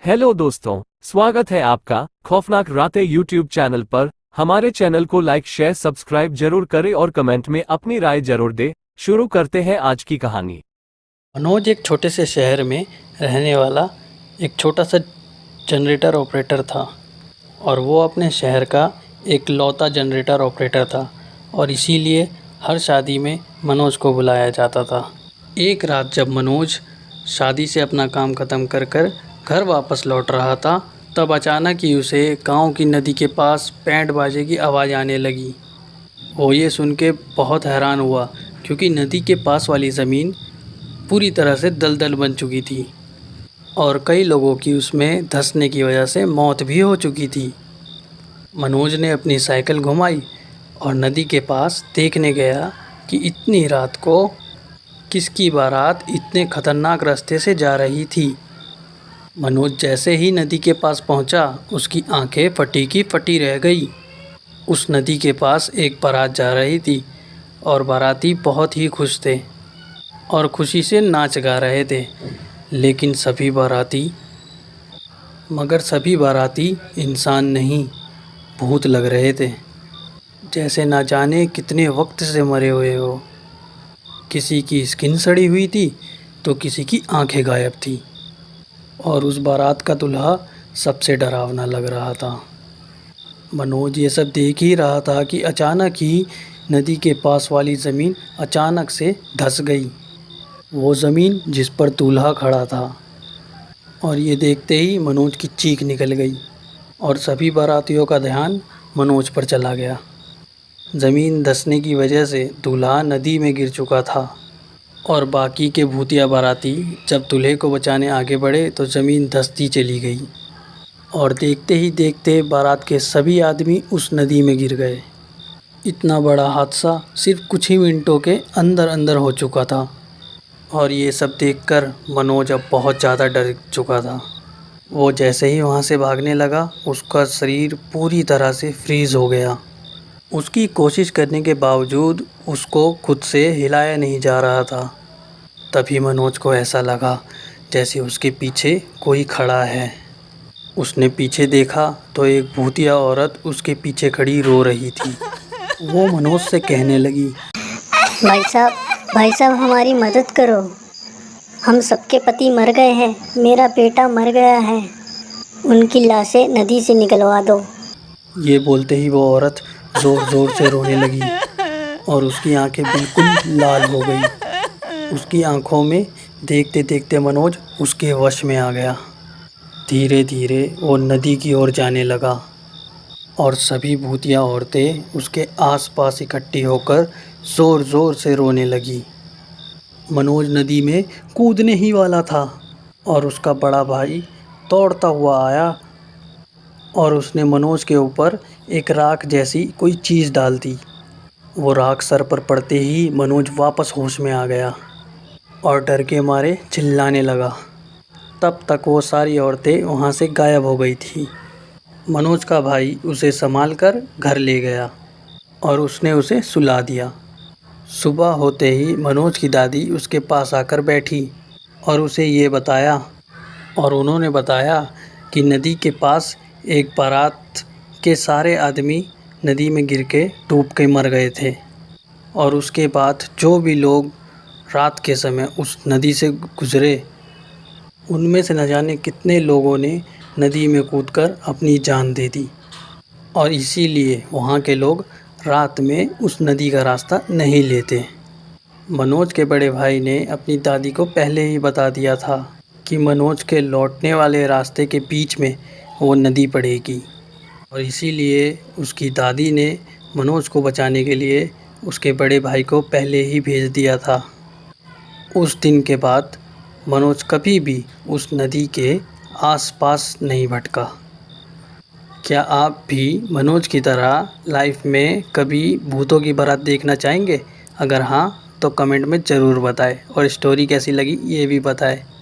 Hello दोस्तों, स्वागत है आपका खौफनाक रातें यूट्यूब चैनल पर। हमारे चैनल को लाइक शेयर सब्सक्राइब जरूर करें और कमेंट में अपनी राय जरूर दें। शुरू करते हैं आज की कहानी। मनोज एक छोटे से शहर में रहने वाला एक छोटा सा जनरेटर ऑपरेटर था और वो अपने शहर का एक लौता जनरेटर ऑपरेटर था और इसीलिए हर शादी में मनोज को बुलाया जाता था। एक रात जब मनोज शादी से अपना काम ख़त्म कर कर घर वापस लौट रहा था, तब अचानक ही उसे गांव की नदी के पास बैंड बाजे की आवाज़ आने लगी। वो ये सुन के बहुत हैरान हुआ क्योंकि नदी के पास वाली ज़मीन पूरी तरह से दलदल बन चुकी थी और कई लोगों की उसमें धंसने की वजह से मौत भी हो चुकी थी। मनोज ने अपनी साइकिल घुमाई और नदी के पास देखने गया कि इतनी रात को किसकी बारात इतने खतरनाक रास्ते से जा रही थी। मनोज जैसे ही नदी के पास पहुंचा, उसकी आंखें फटी की फटी रह गई। उस नदी के पास एक बारात जा रही थी और बाराती बहुत ही खुश थे और खुशी से नाच गा रहे थे, लेकिन सभी बाराती इंसान नहीं, भूत लग रहे थे, जैसे ना जाने कितने वक्त से मरे हुए हो। किसी की स्किन सड़ी हुई थी तो किसी की आंखें गायब थी और उस बारात का दूल्हा सबसे डरावना लग रहा था। मनोज ये सब देख ही रहा था कि अचानक ही नदी के पास वाली ज़मीन अचानक से धंस गई, वो ज़मीन जिस पर दूल्हा खड़ा था। और ये देखते ही मनोज की चीख निकल गई और सभी बारातियों का ध्यान मनोज पर चला गया। ज़मीन धंसने की वजह से दूल्हा नदी में गिर चुका था और बाकी के भूतिया बाराती जब दूल्हे को बचाने आगे बढ़े तो ज़मीन धंसती चली गई और देखते ही देखते बारात के सभी आदमी उस नदी में गिर गए। इतना बड़ा हादसा सिर्फ कुछ ही मिनटों के अंदर अंदर हो चुका था और ये सब देखकर मनोज अब बहुत ज़्यादा डर चुका था। वो जैसे ही वहाँ से भागने लगा, उसका शरीर पूरी तरह से फ्रीज़ हो गया। उसकी कोशिश करने के बावजूद उसको खुद से हिलाया नहीं जा रहा था। तभी मनोज को ऐसा लगा जैसे उसके पीछे कोई खड़ा है। उसने पीछे देखा तो एक भूतिया औरत उसके पीछे खड़ी रो रही थी। वो मनोज से कहने लगी, भाई साहब हमारी मदद करो, हम सबके पति मर गए हैं, मेरा बेटा मर गया है, उनकी लाशें नदी से निकलवा दो। ये बोलते ही वो औरत ज़ोर ज़ोर से रोने लगी और उसकी आंखें बिल्कुल लाल हो गई। उसकी आंखों में देखते देखते मनोज उसके वश में आ गया। धीरे धीरे वो नदी की ओर जाने लगा और सभी भूतिया औरतें उसके आसपास इकट्ठी होकर ज़ोर ज़ोर से रोने लगी। मनोज नदी में कूदने ही वाला था और उसका बड़ा भाई दौड़ता हुआ आया और उसने मनोज के ऊपर एक राख जैसी कोई चीज़ डाल दी। वो राख सर पर पड़ते ही मनोज वापस होश में आ गया और डर के मारे चिल्लाने लगा। तब तक वो सारी औरतें वहाँ से गायब हो गई थी। मनोज का भाई उसे संभाल कर घर ले गया और उसने उसे सुला दिया। सुबह होते ही मनोज की दादी उसके पास आकर बैठी और उसे ये बताया उन्होंने बताया कि नदी के पास एक बारात के सारे आदमी नदी में गिर के डूब के मर गए थे और उसके बाद जो भी लोग रात के समय उस नदी से गुज़रे, उनमें से न जाने कितने लोगों ने नदी में कूदकर अपनी जान दे दी और इसीलिए वहाँ के लोग रात में उस नदी का रास्ता नहीं लेते। मनोज के बड़े भाई ने अपनी दादी को पहले ही बता दिया था कि मनोज के लौटने वाले रास्ते के बीच में वो नदी पड़ेगी और इसीलिए उसकी दादी ने मनोज को बचाने के लिए उसके बड़े भाई को पहले ही भेज दिया था। उस दिन के बाद मनोज कभी भी उस नदी के आसपास नहीं भटका। क्या आप भी मनोज की तरह लाइफ में कभी भूतों की बारात देखना चाहेंगे? अगर हाँ तो कमेंट में ज़रूर बताएं और स्टोरी कैसी लगी ये भी बताएं।